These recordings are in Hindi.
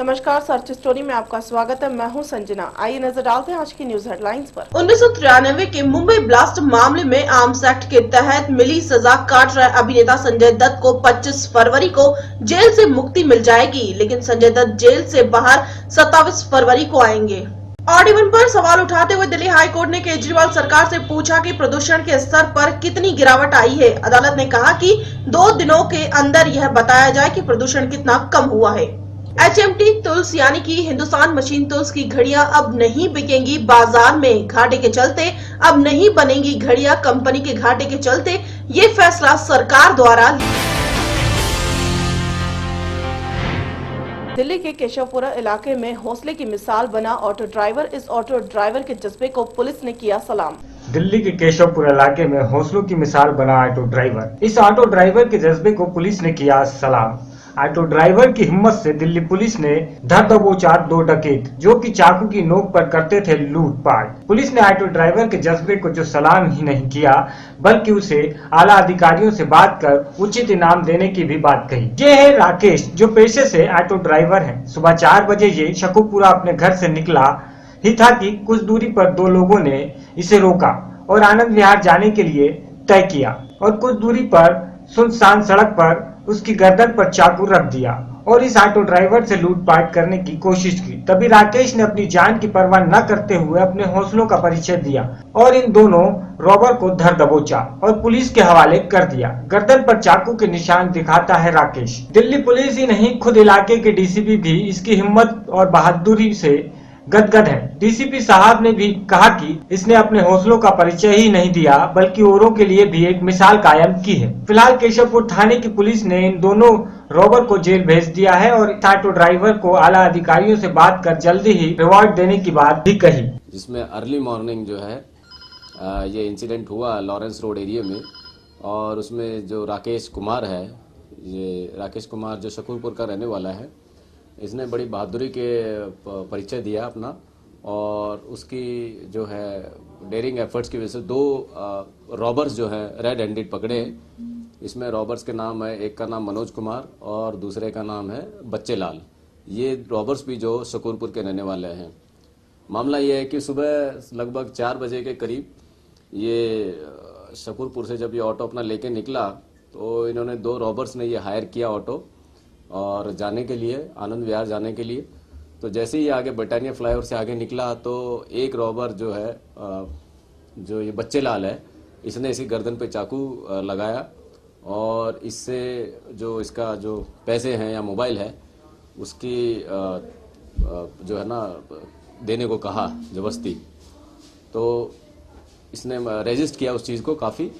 नमस्कार, सर्च स्टोरी में आपका स्वागत है। मैं हूं संजना। आइए नजर डालते हैं आज की न्यूज हेडलाइंस पर। 1993 के मुंबई ब्लास्ट मामले में आर्म्स एक्ट के तहत मिली सजा काट रहे अभिनेता संजय दत्त को 25 फरवरी को जेल से मुक्ति मिल जाएगी, लेकिन संजय दत्त जेल से बाहर 27 फरवरी को आएंगे। ऑड-इवन पर सवाल उठाते हुए दिल्ली हाई कोर्ट ने केजरीवाल सरकार से पूछा कि प्रदूषण के स्तर पर कितनी गिरावट आई है। अदालत ने कहा कि 2 दिनों के अंदर यह बताया जाए कि प्रदूषण कितना कम हुआ है। HMT टूल्स यानी कि हिंदुस्तान मशीन टूल्स की घड़ियां अब नहीं बिकेंगी बाजार में। घाटे के चलते अब नहीं बनेंगी घड़ियां। कंपनी के घाटे के चलते ये फैसला सरकार द्वारा। दिल्ली के केशवपुरा इलाके में हौसले की मिसाल बना ऑटो ड्राइवर। इस ऑटो ड्राइवर के जज्बे को पुलिस ने किया सलाम। दिल्ली के केशवपुरा इलाके में हौसलों की मिसाल बना ऑटो ड्राइवर। इस ऑटो ड्राइवर के जज्बे को पुलिस ने किया सलाम। ऑटो ड्राइवर की हिम्मत से दिल्ली पुलिस ने धर दबोचा 2 डकैत जो कि चाकू की नोक पर करते थे लूटपाट। पुलिस ने ऑटो ड्राइवर के जज्बे को जो सलाम ही नहीं किया बल्कि उसे आला अधिकारियों से बात कर उचित इनाम देने की भी बात कही। ये है राकेश, जो पेशे से ऑटो ड्राइवर है। सुबह 4 बजे ये शेखुपुरा अपने घर से निकला ही था कि कुछ दूरी पर 2 लोगों ने इसे रोका और आनंद विहार जाने के लिए तय किया और कुछ दूरी पर सुनसान सड़क पर उसकी गर्दन पर चाकू रख दिया और इस ऑटो ड्राइवर से लूटपाट करने की कोशिश की। तभी राकेश ने अपनी जान की परवाह न करते हुए अपने हौसलों का परिचय दिया और इन दोनों रॉबर को धर दबोचा और पुलिस के हवाले कर दिया। गर्दन पर चाकू के निशान दिखाता है राकेश। दिल्ली पुलिस ही नहीं, खुद इलाके के डीसीपी भी इसकी हिम्मत और बहादुरी से गदगद है। डीसीपी साहब ने भी कहा कि इसने अपने हौसलों का परिचय ही नहीं दिया बल्कि औरों के लिए भी एक मिसाल कायम की है। फिलहाल केशवपुर थाने की पुलिस ने इन दोनों रॉबर को जेल भेज दिया है और ऑटो ड्राइवर को आला अधिकारियों से बात कर जल्दी ही रिवॉर्ड देने की बात भी कही। जिसमें अर्ली मॉर्निंग जो है ये इंसिडेंट हुआ लॉरेंस रोड एरिया में और उसमें जो राकेश कुमार है, ये राकेश कुमार जो शकूरपुर का रहने वाला है, इसने बड़ी बहादुरी के परिचय दिया अपना और उसकी जो है डेयरिंग एफर्ट्स की वजह से 2 रॉबर्स जो है रेड हैंडेड पकड़े। इसमें रॉबर्स के नाम है, एक का नाम मनोज कुमार और दूसरे का नाम है बच्चे लाल। ये रॉबर्स भी जो शकूरपुर के रहने वाले हैं। मामला ये है कि सुबह लगभग 4 बजे के करीब ये शकूरपुर से जब ये ऑटो अपना लेके निकला तो इन्होंने 2 रॉबर्स ने ये हायर किया ऑटो और जाने के लिए आनंद विहार जाने के लिए। तो जैसे ही आगे ब्रिटानिया फ्लाईओवर से आगे निकला तो एक रॉबर जो है जो ये बच्चे लाल है, इसने इसकी गर्दन पे चाकू लगाया और इससे जो इसका जो पैसे हैं या मोबाइल है उसकी जो है ना देने को कहा जबरदस्ती। तो इसने रेजिस्ट किया उस चीज़ को काफ़ी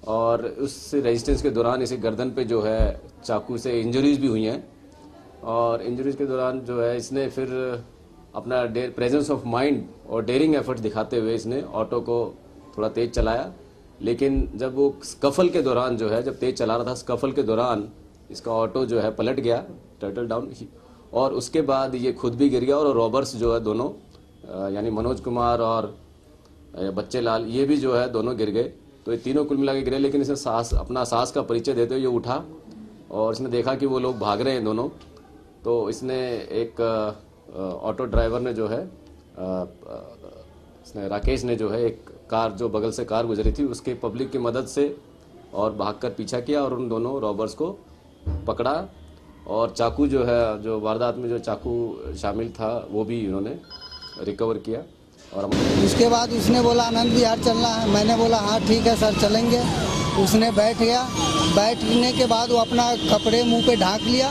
और उस रेजिस्टेंस के दौरान इसे गर्दन पे जो है चाकू से इंजरीज भी हुई हैं और इंजरीज के दौरान जो है इसने फिर अपना प्रेजेंस ऑफ माइंड और डेयरिंग एफर्ट दिखाते हुए इसने ऑटो को थोड़ा तेज चलाया। लेकिन जब वो स्कफल के दौरान जो है जब तेज चला रहा था, स्कफल के दौरान इसका ऑटो जो है पलट गया, टर्टल डाउन, और उसके बाद ये खुद भी गिर गया और रॉबर्स जो है दोनों यानी मनोज कुमार और बच्चे लाल ये भी जो है दोनों गिर गए। तो ये तीनों कुल मिला के गिरे, लेकिन इसने अपना साहस का परिचय देते हुए ये उठा और इसने देखा कि वो लोग भाग रहे हैं दोनों। तो इसने एक ऑटो ड्राइवर ने जो है इसने राकेश ने जो है एक कार जो बगल से कार गुजरी थी उसके पब्लिक की मदद से और भागकर पीछा किया और उन दोनों रॉबर्स को पकड़ा और चाकू जो है जो वारदात में जो चाकू शामिल था वो भी उन्होंने रिकवर किया। और उसके बाद उसने बोला आनंद विहार चलना है। मैंने बोला हाँ ठीक है सर चलेंगे। उसने बैठ गया। बैठने के बाद वो अपना कपड़े मुंह पे ढाँक लिया।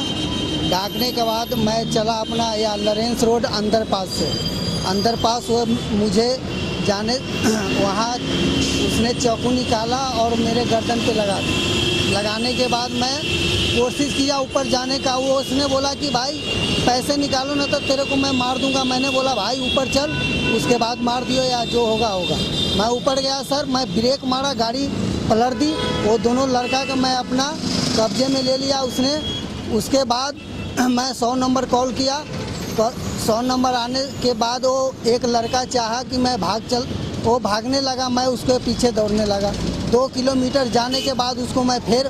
ढाँकने के बाद मैं चला अपना या लॉरेंस रोड अंडरपास से। अंडरपास वो मुझे जाने वहाँ उसने चाकू निकाला और मेरे गर्दन पे लगाने के बाद मैं कोशिश किया ऊपर जाने का। वो उसने बोला कि भाई पैसे निकालो ना तो तेरे को मैं मार दूंगा। मैंने बोला भाई ऊपर चल, उसके बाद मार दियो या जो होगा होगा। मैं ऊपर गया सर, मैं ब्रेक मारा, गाड़ी पलट दी। वो दोनों लड़का का मैं अपना कब्जे में ले लिया उसने। उसके बाद मैं 100 नंबर कॉल किया। 100 नंबर आने के बाद वो एक लड़का चाहा कि मैं वो भागने लगा, मैं उसके पीछे दौड़ने लगा। 2 किलोमीटर जाने के बाद उसको मैं फिर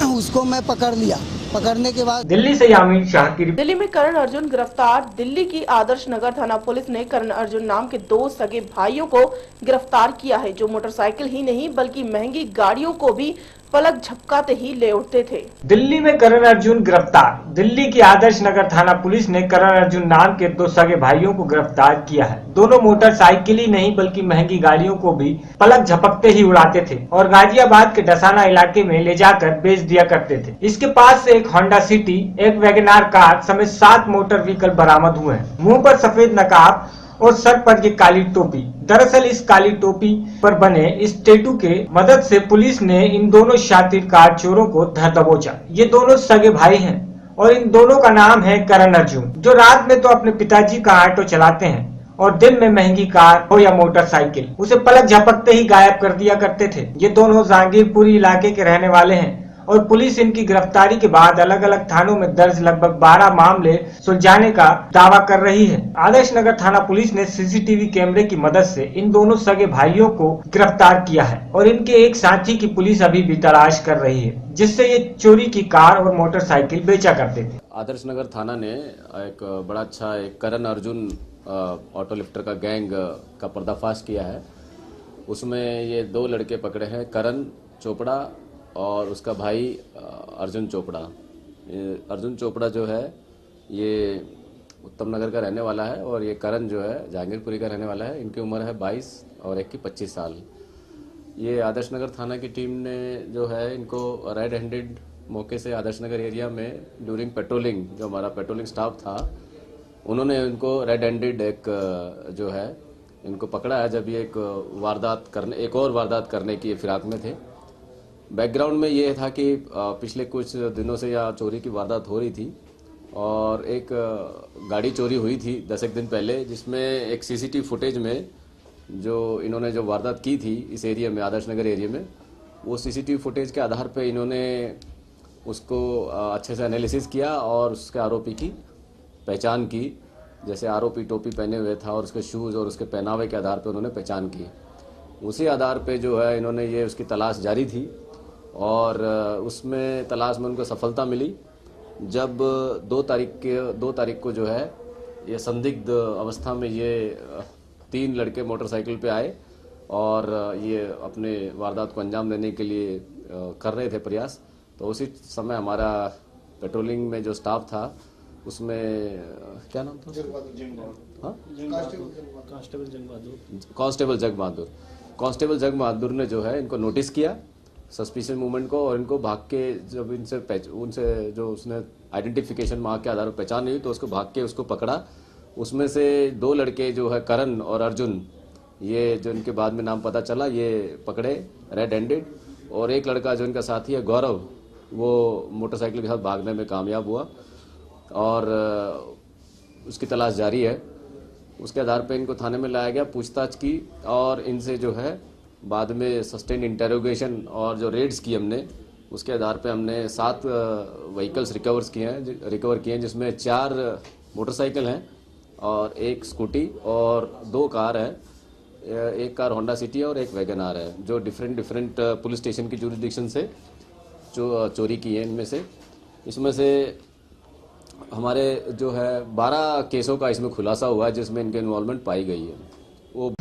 उसको मैं पकड़ लिया पकड़ने के बाद दिल्ली से यामीन शाह की रिपोर्ट। दिल्ली में करण अर्जुन गिरफ्तार। दिल्ली की आदर्श नगर थाना पुलिस ने करण अर्जुन नाम के 2 सगे भाइयों को गिरफ्तार किया है, जो मोटरसाइकिल ही नहीं बल्कि महंगी गाड़ियों को भी पलक झपकाते ही ले उठते थे। दिल्ली में करण अर्जुन गिरफ्तार। दिल्ली की आदर्श नगर थाना पुलिस ने करण अर्जुन नाम के 2 सगे भाइयों को गिरफ्तार किया है। दोनों मोटरसाइकिल ही नहीं बल्कि महंगी गाड़ियों को भी पलक झपकते ही उड़ाते थे और गाजियाबाद के डसाना इलाके में ले जाकर बेच दिया करते थे। इसके पास से एक होंडा सिटी, एक वैगनार कार समेत 7 मोटर व्हीकल बरामद हुए हैं। मुंह पर सफेद नकाब और सर पर ये काली टोपी। दरअसल इस काली टोपी पर बने इस टैटू के मदद से पुलिस ने इन दोनों शातिर कार चोरों को धर दबोचा। ये दोनों सगे भाई हैं और इन दोनों का नाम है करण अर्जुन, जो रात में तो अपने पिताजी का ऑटो चलाते हैं और दिन में महंगी कार हो या मोटरसाइकिल उसे पलक झपकते ही गायब कर दिया करते थे। ये दोनों जहांगीरपुरी इलाके के रहने वाले हैं और पुलिस इनकी गिरफ्तारी के बाद अलग अलग थानों में दर्ज लगभग 12 मामले सुलझाने का दावा कर रही है। आदर्श नगर थाना पुलिस ने सीसीटीवी कैमरे की मदद से इन दोनों सगे भाइयों को गिरफ्तार किया है और इनके एक साथी की पुलिस अभी भी तलाश कर रही है, जिससे ये चोरी की कार और मोटरसाइकिल बेचा करते थे। आदर्श नगर थाना ने एक बड़ा अच्छा एक करण अर्जुन ऑटो लिफ्टर का गैंग का पर्दाफाश किया है। उसमें ये 2 लड़के पकड़े हैं, करण चोपड़ा और उसका भाई अर्जुन चोपड़ा। अर्जुन चोपड़ा जो है ये उत्तम नगर का रहने वाला है और ये करण जो है जहांगीरपुरी का रहने वाला है। इनकी उम्र है 22 और एक की 25 साल। ये आदर्श नगर थाना की टीम ने जो है इनको रेड हैंडेड मौके से आदर्श नगर एरिया में ड्यूरिंग पेट्रोलिंग, जो हमारा पेट्रोलिंग स्टाफ था, उन्होंने इनको रेड हैंडेड एक जो है इनको पकड़ा है जब ये एक और वारदात करने की फिराक में थे। बैकग्राउंड में ये था कि पिछले कुछ दिनों से यहाँ चोरी की वारदात हो रही थी और एक गाड़ी चोरी हुई थी 10 एक दिन पहले, जिसमें एक सीसीटीवी फुटेज में जो इन्होंने जो वारदात की थी इस एरिया में, आदर्श नगर एरिया में, वो सीसीटीवी फुटेज के आधार पे इन्होंने उसको अच्छे से एनालिसिस किया और उसके आरोपी की पहचान की। जैसे आरोपी टोपी पहने हुए था और उसके शूज़ और उसके पहनावे के आधार पे उन्होंने पहचान की। उसी आधार पे जो है इन्होंने ये उसकी तलाश जारी थी और उसमें तलाश में उनको सफलता मिली जब 2 तारीख को जो है ये संदिग्ध अवस्था में ये 3 लड़के मोटरसाइकिल पे आए और ये अपने वारदात को अंजाम देने के लिए कर रहे थे प्रयास। तो उसी समय हमारा पेट्रोलिंग में जो स्टाफ था उसमें क्या नाम था? कांस्टेबल जग बहादुर ने जो है इनको नोटिस किया सस्पिशियस मूवमेंट को और इनको भाग के जब उनसे जो उसने आइडेंटिफिकेशन मार्क के आधार पर पहचान हुई तो उसको भाग के उसको पकड़ा। उसमें से 2 लड़के जो है करण और अर्जुन, ये जो इनके बाद में नाम पता चला, ये पकड़े रेड हैंडेड, और एक लड़का जो इनका साथी है गौरव, वो मोटरसाइकिल के साथ भागने में कामयाब हुआ और उसकी तलाश जारी है। उसके आधार पर इनको थाने में लाया गया, पूछताछ की और इनसे जो है बाद में सस्टेन इंटेरोगेशन और जो रेड्स की हमने, उसके आधार पे हमने 7 व्हीकल्स रिकवर किए हैं जिसमें 4 मोटरसाइकिल हैं और 1 स्कूटी और 2 कार है। एक कार होंडा सिटी और एक वैगनार है, जो डिफरेंट पुलिस स्टेशन की जुरिडिक्शन से जो चोरी की है। इसमें से हमारे जो है 12 केसों का इसमें खुलासा हुआ है जिसमें इनके इन्वॉल्वमेंट पाई गई है।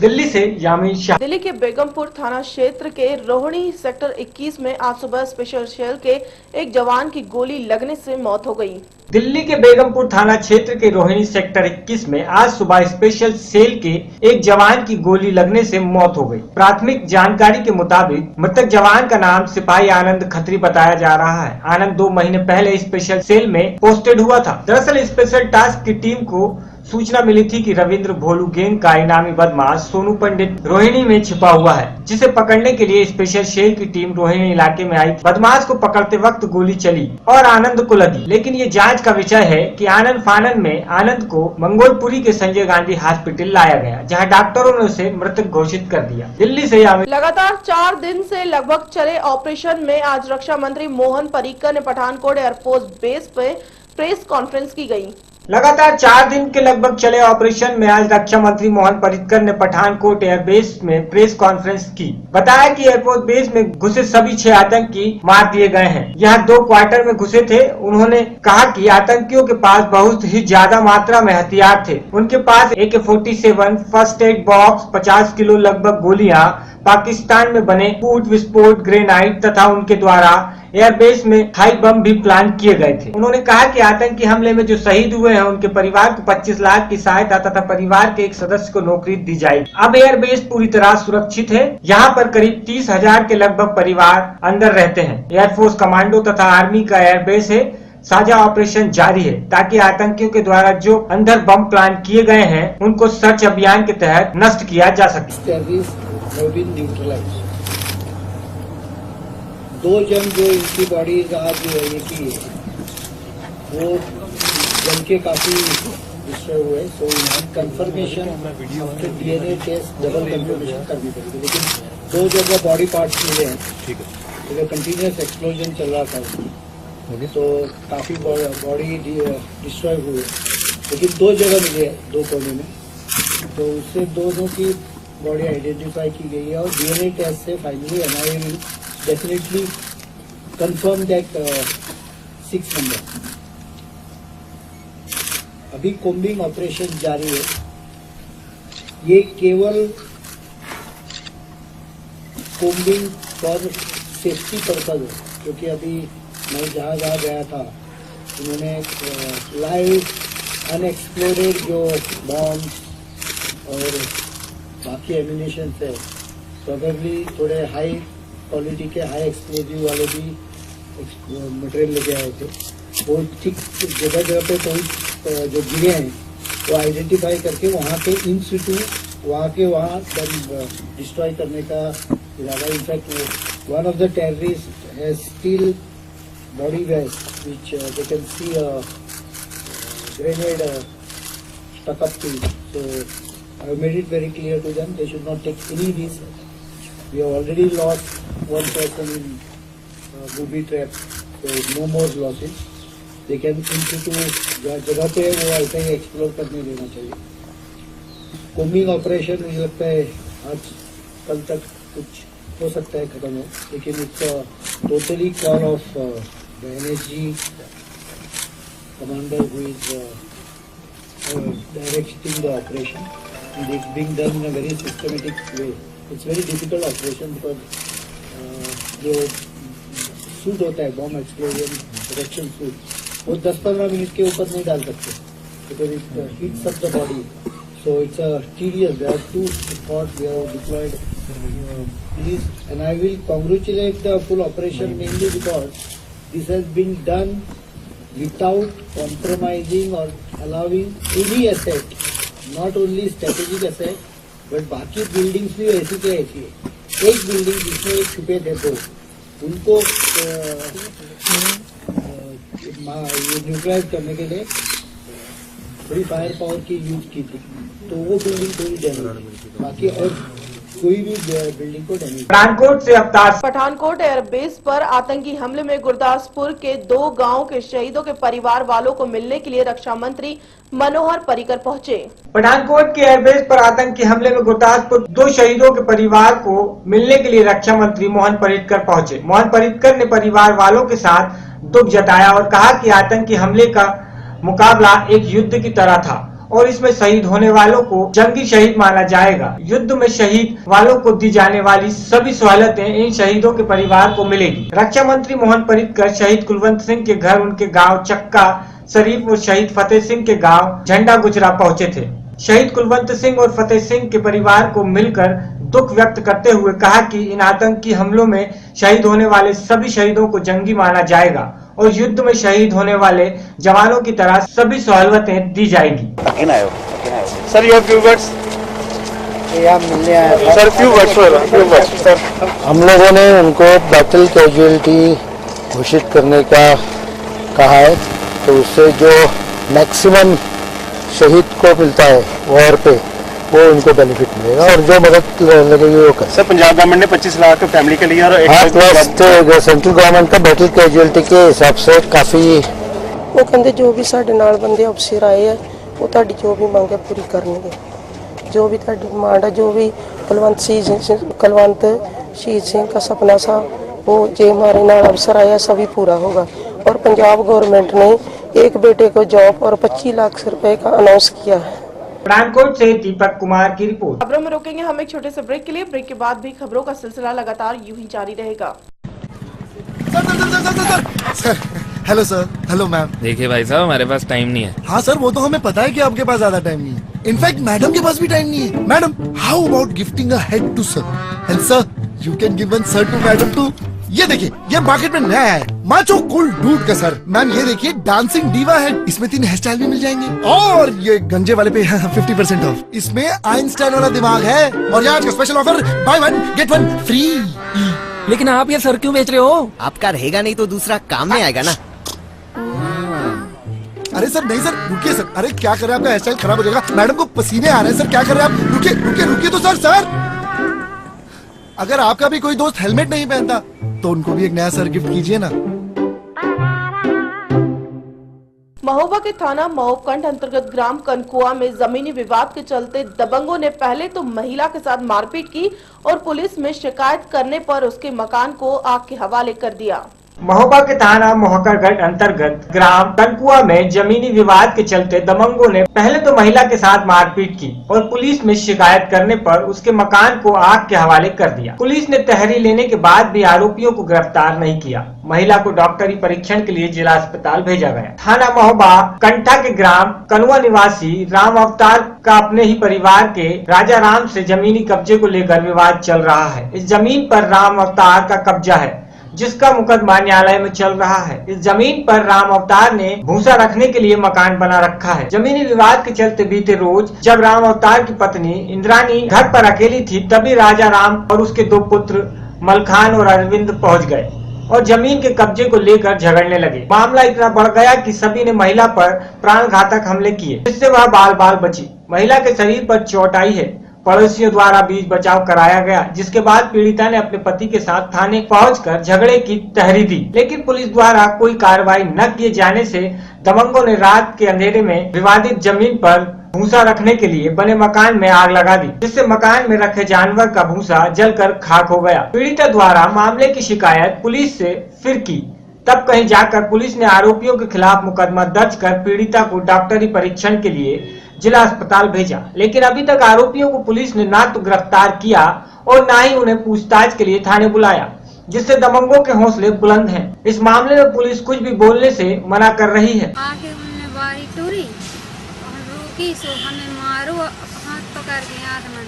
दिल्ली से यामीन शाह। दिल्ली के बेगमपुर थाना क्षेत्र के रोहिणी सेक्टर 21 में आज सुबह स्पेशल सेल के एक जवान की गोली लगने से मौत हो गई। दिल्ली के बेगमपुर थाना क्षेत्र के रोहिणी सेक्टर 21 में आज सुबह स्पेशल सेल के एक जवान की गोली लगने से मौत हो गई। प्राथमिक जानकारी के मुताबिक मृतक जवान का नाम सिपाही आनंद खत्री बताया जा रहा है। आनंद 2 महीने पहले स्पेशल सेल में पोस्टेड हुआ था। दरअसल स्पेशल टास्क की टीम को सूचना मिली थी कि रविंद्र भोलू गैंग का इनामी बदमाश सोनू पंडित रोहिणी में छिपा हुआ है, जिसे पकड़ने के लिए स्पेशल सेल की टीम रोहिणी इलाके में आई। बदमाश को पकड़ते वक्त गोली चली और आनंद को लगी, लेकिन ये जांच का विषय है कि आनंद फानन में आनंद को मंगोलपुरी के संजय गांधी हॉस्पिटल लाया गया, जहां डॉक्टरों ने उसे मृतक घोषित कर दिया। दिल्ली से लगातार 4 दिन से लगभग चले ऑपरेशन में आज रक्षा मंत्री मोहन पर्रिकर ने पठानकोट एयरफोर्स बेस पे प्रेस कॉन्फ्रेंस की गई। लगातार 4 दिन के लगभग चले ऑपरेशन में आज रक्षा मंत्री मोहन पर्रिकर ने पठानकोट एयरबेस में प्रेस कॉन्फ्रेंस की। बताया कि एयरपोर्ट बेस में घुसे सभी 6 आतंकी मार दिए गए हैं। यहाँ 2 क्वार्टर में घुसे थे। उन्होंने कहा कि आतंकियों के पास बहुत ही ज्यादा मात्रा में हथियार थे। उनके पास AK-47 first aid box, 50 kilo लगभग गोलियां, पाकिस्तान में बने फूट विस्फोट ग्रेनाइड तथा उनके द्वारा एयरबेस में हाई बम भी प्लान किए गए थे। उन्होंने कहा कि आतंकी हमले में जो शहीद हुए हैं उनके परिवार को 25 लाख की सहायता तथा परिवार के एक सदस्य को नौकरी दी जाएगी। अब एयरबेस पूरी तरह सुरक्षित है। यहाँ पर करीब 30,000 के लगभग परिवार अंदर रहते हैं। एयरफोर्स कमांडो तथा आर्मी का एयरबेस है। साझा ऑपरेशन जारी है ताकि आतंकियों के द्वारा जो अंदर बम प्लान किए गए हैं उनको सर्च अभियान के तहत नष्ट किया जा सके। 2 जन जो इनकी बॉडी आज ये की है वो जल के काफी डिस्टर्ब हुए। So confirmation after DNA test double confirmation करनी पड़ेगी, लेकिन 2 जगह बॉडी पार्ट्स मिले हैं। ठीक है, तो कंटिन्यूस एक्सप्लोजन चल रहा था उसमें, तो काफी बॉडी डिस्ट्रॉय हुए, लेकिन 2 जगह मिले हैं 2 कोने में। तो उससे दोनों की बॉडी आइडेंटिफाई की गई है और DNA टेस्ट से finally NIA will definitely confirm that 6 number। अभी कोम्बिंग ऑपरेशन जारी है। ये केवल कोम्बिंग फॉर सेफ्टी पर्पज है, क्योंकि अभी मैं जहाँ गया था उन्होंने लाइव अनएक्सप्लोडेड जो बॉम्ब और बाकी एम्यूनिशन है, प्रोबेबली थोड़े हाई क्वालिटी के हाई एक्सप्लोजिव वाले भी मटेरियल लेके आए थे। वो ठीक जगह जगह पे कोई जो गिरे हैं वो आइडेंटिफाई करके वहाँ के इन सिटू वहाँ डिस्ट्रॉय करने का इरादा। In fact one of the terrorist has still body vest which they can see grenade stuck up to it. So I have made it very clear to them they should not take any risk. We have already lost one person in booby trap, so no more losses. They can into जगह पे वो ऐसा ही एक्सप्लोर करने देना चाहिए। कोम्बिंग ऑपरेशन मुझे लगता है आज कल तक कुछ हो सकता है खत्म हो, लेकिन it's totally call of the NSG commander who is directing the operation, and it's being done in a very systematic way. It's very difficult operation because जो सूट होता है बॉम्ब एक्सप्लोजन प्रोटेक्शन सूट वो 10-15 मिनट के ऊपर नहीं डाल सकते, because it heats up the body. So it's tedious. There are 2 spots we have deployed. Please, and I will congratulate the full operation mainly because this has been done without compromising or allowing any asset, not only strategic asset, but बाकी बिल्डिंग्स भी ऐसी के ऐसी है। एक बिल्डिंग जिसमें एक छुपे थे तो उनको ये न्यूट्रलाइज करने के लिए थोड़ी फायर पावर की यूज की थी, तो वो बिल्डिंग थोड़ी डैमेज, बाकी और कोई भी बिल्डिंग को डैमेज। पठानकोट से अवतार। पठानकोट एयरबेस पर आतंकी हमले में गुरदासपुर के 2 गांव के शहीदों के परिवार वालों को मिलने के लिए रक्षा मंत्री मनोहर पर्रिकर पहुंचे। पठानकोट के एयरबेस पर आतंकी हमले में गुरदासपुर 2 शहीदों के परिवार को मिलने के लिए रक्षा मंत्री मोहन पर्रिकर पहुंचे। मोहन पर्रिकर ने परिवार वालों के साथ दुख जताया और कहा कि आतंकी हमले का मुकाबला एक युद्ध की तरह था और इसमें शहीद होने वालों को जंगी शहीद माना जाएगा। युद्ध में शहीद वालों को दी जाने वाली सभी सहूलतें इन शहीदों के परिवार को मिलेगी। रक्षा मंत्री मोहन पर्रिकर शहीद कुलवंत सिंह के घर उनके गांव चक्का शरीफ और शहीद फतेह सिंह के गांव झंडा गुजरा पहुंचे थे। शहीद कुलवंत सिंह और फतेह सिंह के परिवार को मिलकर दुख व्यक्त करते हुए कहा कि इन आतंकी हमलों में शहीद होने वाले सभी शहीदों को जंगी माना जाएगा और युद्ध में शहीद होने वाले जवानों की तरह सभी सहूलतें दी जाएगी। सर योर फ्यू वर्ड्स मिलने आया सर, फ्यू वर्ड्स सर। हम लोगों ने उनको बैटल कैजुअलिटी घोषित करने का कहा है, तो उससे जो मैक्सिमम शहीद को मिलता है वॉर पे वो उनको बेनिफिट मिलेगा और जो मदद लगेगी वो कर। सर पंजाब गवर्नमेंट ने 25 लाख फैमिली के लिए और प्लस सेंट्रल गवर्नमेंट का बैटल कैजुअलिटी के हिसाब से काफ़ी ਉਹ ਕਹਿੰਦੇ ਜੋ ਵੀ ਸਾਡੇ ਨਾਲ ਬੰਦੇ ਅਫਸਰ ਆਏ ਆ ਉਹ ਤੁਹਾਡੀ ਜੋ ਵੀ ਮੰਗ ਹੈ ਪੂਰੀ ਕਰਨਗੇ, जो भी ਤੁਹਾਡੀ ਡਿਮਾਂਡ ਹੈ, ਜੋ भी ਕੁਲਵੰਤ शहीद सिंह का सपना था वो जो हमारे नाल अफसर आया सभी पूरा होगा। और पंजाब गवर्नमेंट ने एक बेटे को जॉब और 25 लाख रुपए का अनाउंस किया है। पठानकोट से दीपक कुमार की रिपोर्ट। खबरों में रोकेंगे हम एक छोटे से ब्रेक के लिए। ब्रेक के बाद भी खबरों का सिलसिला लगातार यूं ही जारी रहेगा। Sir hello sir. Hello ma'am. देखिए भाई साहब हमारे पास टाइम नहीं है। हाँ सर वो तो हमें पता है कि आपके पास ज्यादा टाइम नहीं है। इनफैक्ट मैडम के पास भी टाइम नहीं है। Madam how about gifting a head to sir and sir you can give one sir to madam too. ये देखिए ये मार्केट में नया है माचो कूल डूड का सर। मैम ये देखिए डांसिंग डीवा है, इसमें 3 हेयर स्टाइल भी मिल जाएंगे। और ये गंजे वाले पे 50% ऑफ, इसमें आइंस्टाइन वाला दिमाग है। और आज का special offer buy 1 get 1 free. लेकिन आप ये सर क्यों बेच रहे हो? आपका रहेगा नहीं तो दूसरा काम में आएगा ना। अरे सर नहीं सर रुकिए सर। अरे क्या कर रहे हैं, आपका हेयर स्टाइल खराब हो जाएगा। मैडम को पसीने आ रहे हैं सर, क्या कर रहे हैं आप? रुकिए रुकिए रुकिए तो सर अगर आपका भी कोई दोस्त हेलमेट नहीं पहनता तो उनको भी एक नया सर गिफ्ट कीजिए ना। महोबा के थाना महोबकंड अंतर्गत ग्राम कनकुआ में जमीनी विवाद के चलते दबंगों ने पहले तो महिला के साथ मारपीट की और पुलिस में शिकायत करने पर उसके मकान को आग के हवाले कर दिया। महोबा के थाना मोहकरगढ़ अंतर्गत ग्राम कनकुआ में जमीनी विवाद के चलते दबंगों ने पहले तो महिला के साथ मारपीट की और पुलिस में शिकायत करने पर उसके मकान को आग के हवाले कर दिया। पुलिस ने तहरी लेने के बाद भी आरोपियों को गिरफ्तार नहीं किया। महिला को डॉक्टरी परीक्षण के लिए जिला अस्पताल भेजा गया। थाना महोबा कंठा के ग्राम कनुआ निवासी राम अवतार का अपने ही परिवार के राजा राम से जमीनी कब्जे को लेकर विवाद चल रहा है। इस जमीन पर राम अवतार का कब्जा है जिसका मुकदमा न्यायालय में चल रहा है। इस जमीन पर राम अवतार ने भूसा रखने के लिए मकान बना रखा है। जमीनी विवाद के चलते बीते रोज जब राम अवतार की पत्नी इंद्रानी घर पर अकेली थी तभी राजा राम और उसके 2 पुत्र मलखान और अरविंद पहुंच गए और जमीन के कब्जे को लेकर झगड़ने लगे। मामला इतना बढ़ गया कि सभी ने महिला पर प्राणघातक हमले किए जिससे वह बाल बाल बची। महिला के शरीर पर चोट आई है। पड़ोसियों द्वारा बीच बचाव कराया गया जिसके बाद पीड़िता ने अपने पति के साथ थाने पहुंचकर झगड़े की तहरी दी, लेकिन पुलिस द्वारा कोई कार्रवाई न किए जाने से दबंगों ने रात के अंधेरे में विवादित जमीन पर भूसा रखने के लिए बने मकान में आग लगा दी जिससे मकान में रखे जानवर का भूसा जलकर खाक हो गया। पीड़िता द्वारा मामले की शिकायत पुलिस से फिर की, तब कहीं जाकर पुलिस ने आरोपियों के खिलाफ मुकदमा दर्ज कर पीड़िता को डॉक्टरी परीक्षण के लिए जिला अस्पताल भेजा, लेकिन अभी तक आरोपियों को पुलिस ने ना तो गिरफ्तार किया और ना ही उन्हें पूछताछ के लिए थाने बुलाया, जिससे दबंगों के हौसले बुलंद हैं। इस मामले में पुलिस कुछ भी बोलने से मना कर रही है। आगे उन्होंने बारी टूरी और रोकी सो हमें मारो हाथ पकड़ के हाथ में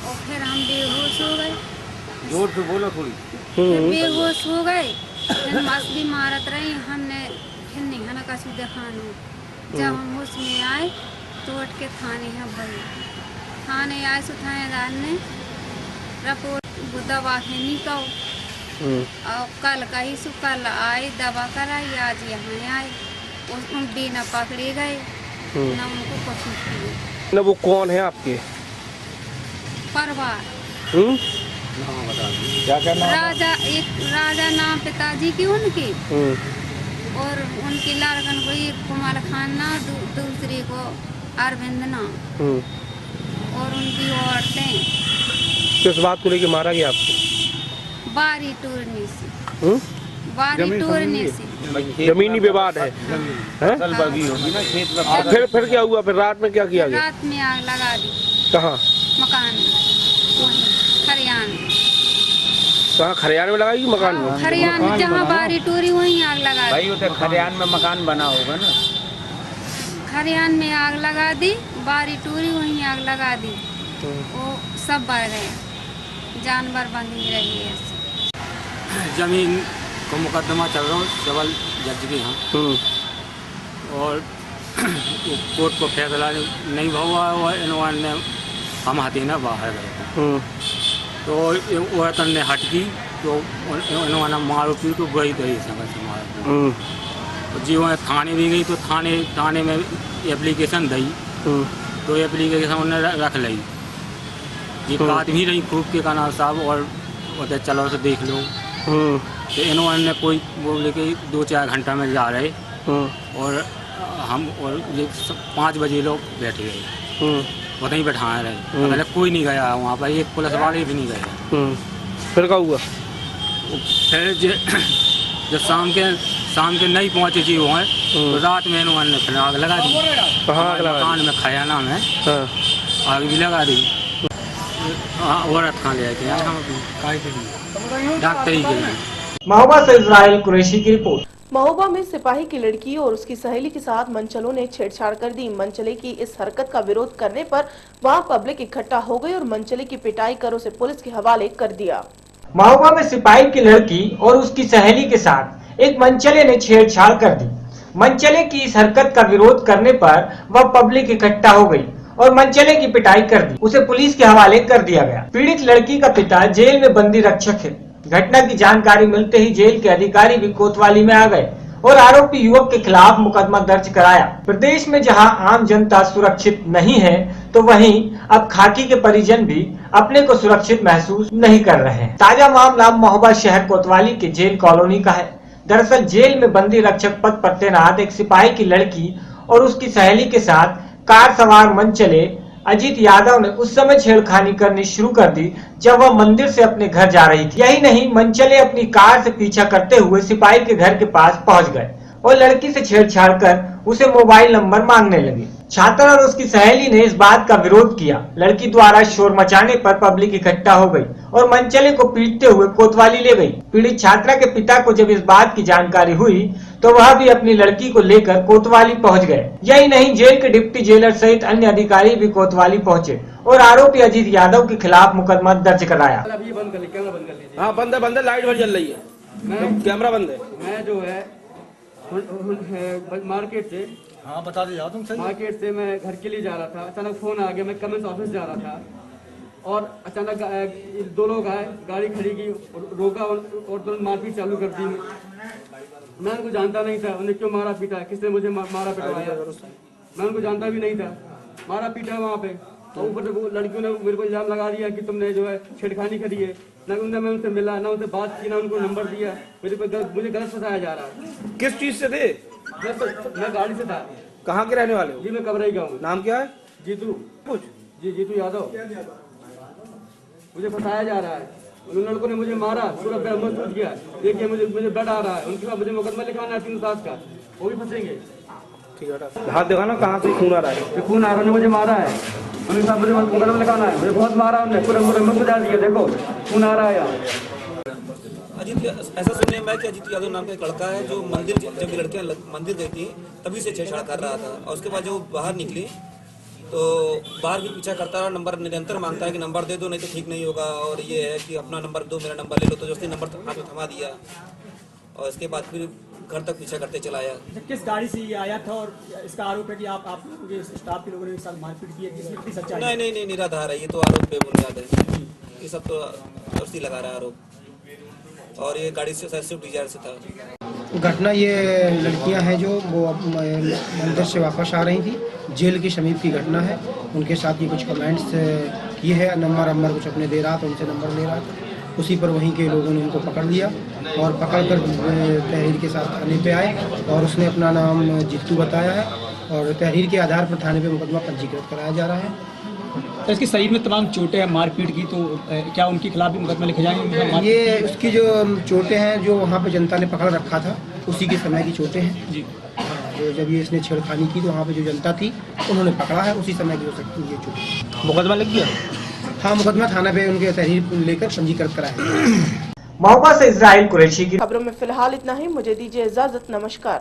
और फिर हम बेहोश हो गए। जोर से बोलो थोड़ी। फिर बेहोश हो गए, फिर मछली मारत रही हमने, फिर नहीं हना का सीधा खाना। जब हम उसमें आए तो उठ के थाने हैं भाई, थाने आए सो थानेदार ने रिपोर्ट दवा है निकाओ और कल का ही सो कल आए दवा कराई, आज यहाँ आए उन बिना पकड़े गए न उनको कुछ किए। न वो कौन है आपके परिवार? क्या करना? राजा, एक राजा नाम पिताजी की उनकी और उनकी लड़कन को एक कुमार खान ना, दूसरी को अरविंद ना और उनकी औरतें। किस बात को लेके मारा गया आपको? बारी टूरने से। बारी टूरने से जमीनी विवाद है। फिर क्या हुआ? फिर रात में क्या किया गया? रात में आग लगा दी। कहाँ? मकान में, खरियान में। कहाँ? खरियान में लगाई मकान में? खरियान में जहाँ बारी टूरी वहीं आग लगा दी। भाई वो तो खरियान में मकान बना होगा ना। खरियान में आग लगा दी, बारी टूरी वहीं आग लगा दी, वो सब बढ़ गए, जानवर बंधी रही है। जमीन को मुकदमा चल रहा है डबल जज के यहाँ और कोर्ट को फैसला नहीं हुआ और इन्होंने हम हथीना बाहर गए तो वह ने हटकी तो इन्होंने मारो पी तो गई गई समझ से मारो जी। वह थाने भी गई तो थाने में एप्लीकेशन दी तो एप्लीकेशन उन्होंने रख ली जी। बात भी रही खूब के काना साहब और बोलते चलो से देख लो तो इन्होंने कोई बोले कि 2-4 घंटा में जा रहे और हम और ये 5 बजे लोग बैठ गए, वहीं बैठा रहे। पहले कोई नहीं गया वहाँ पर, एक पुलिस वाले भी नहीं गए। फिर क्या हुआ? फिर जब शाम के नहीं पहुँचे जी वहाँ, तो रात में इन्होंने फिर आग लगा दी। कहाँ आग लगा दी? मकान में खयाना में आग भी लगा दी। औरत कहाँ ले आए थे यार, हम डॉक्टर ही के। महोबा से इजराइल कुरैशी की रिपोर्ट। महोबा में सिपाही की लड़की और उसकी सहेली के साथ मनचलों ने छेड़छाड़ कर दी। मनचले की इस हरकत का विरोध करने पर वहां पब्लिक इकट्ठा हो गई और मनचले की पिटाई कर उसे पुलिस के हवाले कर दिया। महोबा में सिपाही की लड़की और उसकी सहेली के साथ एक मनचले ने छेड़छाड़ कर दी। मनचले की इस हरकत का विरोध करने पर वह पब्लिक इकट्ठा हो गई और मनचले की पिटाई कर दी, उसे पुलिस के हवाले कर दिया गया। पीड़ित लड़की का पिता जेल में बंदी रक्षक है। घटना की जानकारी मिलते ही जेल के अधिकारी भी कोतवाली में आ गए और आरोपी युवक के खिलाफ मुकदमा दर्ज कराया। प्रदेश में जहां आम जनता सुरक्षित नहीं है, तो वहीं अब खाकी के परिजन भी अपने को सुरक्षित महसूस नहीं कर रहे हैं। ताजा मामला महोबा शहर कोतवाली के जेल कॉलोनी का है। दरअसल जेल में बंदी रक्षक पद पर तैनात एक सिपाही की लड़की और उसकी सहेली के साथ कार सवार मनचले अजीत यादव ने उस समय छेड़खानी करनी शुरू कर दी जब वह मंदिर से अपने घर जा रही थी। यही नहीं, मनचले अपनी कार से पीछा करते हुए सिपाही के घर के पास पहुंच गए और लड़की से छेड़छाड़ कर उसे मोबाइल नंबर मांगने लगे। छात्रा और उसकी सहेली ने इस बात का विरोध किया। लड़की द्वारा शोर मचाने पर पब्लिक इकट्ठा हो गई और मनचले को पीटते हुए कोतवाली ले गई। पीड़ित छात्रा के पिता को जब इस बात की जानकारी हुई तो वह भी अपनी लड़की को लेकर कोतवाली पहुंच गए। यही नहीं, जेल के डिप्टी जेलर सहित अन्य अधिकारी भी कोतवाली पहुंचे और आरोपी अजीत यादव के खिलाफ मुकदमा दर्ज कराया। हाँ बंद है, लाइट भर जल रही है, कैमरा बंद है। मैं जो है मार्केट से, हाँ बता दे तुम सही। मार्केट से मैं घर के लिए जा रहा था, अचानक फोन आ गया। मैं कमेंट्स ऑफिस जा रहा था और अचानक 2 लोग आए, गाड़ी खड़ी की, रोका और तुरंत मारपीट चालू कर दी। मैं उनको जानता नहीं था, उन्हें क्यों मारा पीटा, किसने मुझे मारा पिटवाया, मैं उनको जानता भी नहीं था। मारा पीटा वहाँ पे, और ऊपर से लड़कियों ने मेरे को इल्जाम लगा दिया कि तुमने जो है छेड़खानी करी है। ना मैं उनसे मिला, ना उनसे बात की, ना उनको नंबर दिया। मुझे गलत फंसाया जा रहा है। किस चीज से थे? मैं गाड़ी से था। कहाँ के रहने वाले हो? जी मैं कबरई का हूँ। नाम क्या है? जीतू। कुछ जी जीतू यादव। मुझे फंसाया जा रहा है। उन लड़कों ने मुझे मारा, पूरा ब्रह्म टूट गया। देखिए मुझे ब्लड आ रहा है। उनके बाद मुझे मुकदमा लिखाना है 307 का, वो भी फंसेंगे। ठीक है, हाथ देखा ना कहाँ से खून आ रहा है? खून आ रहा है, मुझे मारा है। उनके साथ मुझे मुकदमा लिखाना है। मुझे बहुत मारा उन्होंने, पूरा ब्रह्म बजा दिया। देखो खून आ रहा है यहाँ। अजीत, ऐसा सुनने में कि अजीत यादव नाम का एक लड़का है जो मंदिर, जब ये लड़कियां मंदिर गई थी तभी से छेड़छाड़ कर रहा था, और उसके बाद जब वो बाहर निकली तो बाहर भी पीछा करता रहा। नंबर निरंतर मांगता है कि नंबर दे दो नहीं तो ठीक नहीं होगा, और ये है कि अपना नंबर दो, मेरा नंबर ले लो। तो जैसे नंबर हाथ में थमा दिया और इसके बाद फिर घर तक पीछा करते चला आया। किस गाड़ी से ये आया था और इसका आरोप है कि आप लोगों के स्टाफ के लोगों ने एक साथ मारपीट की है, इसमें कितनी सच्चाई है? नहीं, निराधार है ये तो, आरोप बेबुनियाद है। ये सब तो दोस्ती लगा रहा है आरोप, और ये गाड़ी से स्विफ्ट डिजायर से था। घटना ये लड़कियां हैं जो वो मंदिर से वापस आ रही थी, जेल के समीप की घटना है। उनके साथ ये कुछ कमेंट्स किए हैं, नंबर कुछ अपने दे रहा था, उनसे नंबर ले रहा था। उसी पर वहीं के लोगों ने उनको पकड़ लिया और पकड़कर तहरीर के साथ थाने पे आए और उसने अपना नाम जीतू बताया है और तहरीर के आधार पर थाने पे मुकदमा पंजीकृत कराया जा रहा है। तो इसके शरीर में तमाम चोटें हैं मारपीट की, तो क्या उनके खिलाफ भी मुकदमा लिखे जाएंगे? ये उसकी जो चोटें हैं जो वहाँ पे जनता ने पकड़ रखा था उसी के समय की चोटें हैं जी। जो जब ये इसने छेड़खानी की तो वहाँ पे जो जनता थी उन्होंने पकड़ा है, उसी समय की हो सकती है ये चोटें। मुकदमा लिख दिया? हाँ, मुकदमा थाना पे उनके तहरीर लेकर पंजीकृत कराया। महोबा से इजराइल कुरैशी की खबरों में फिलहाल इतना ही। मुझे दीजिए इजाजत। नमस्कार।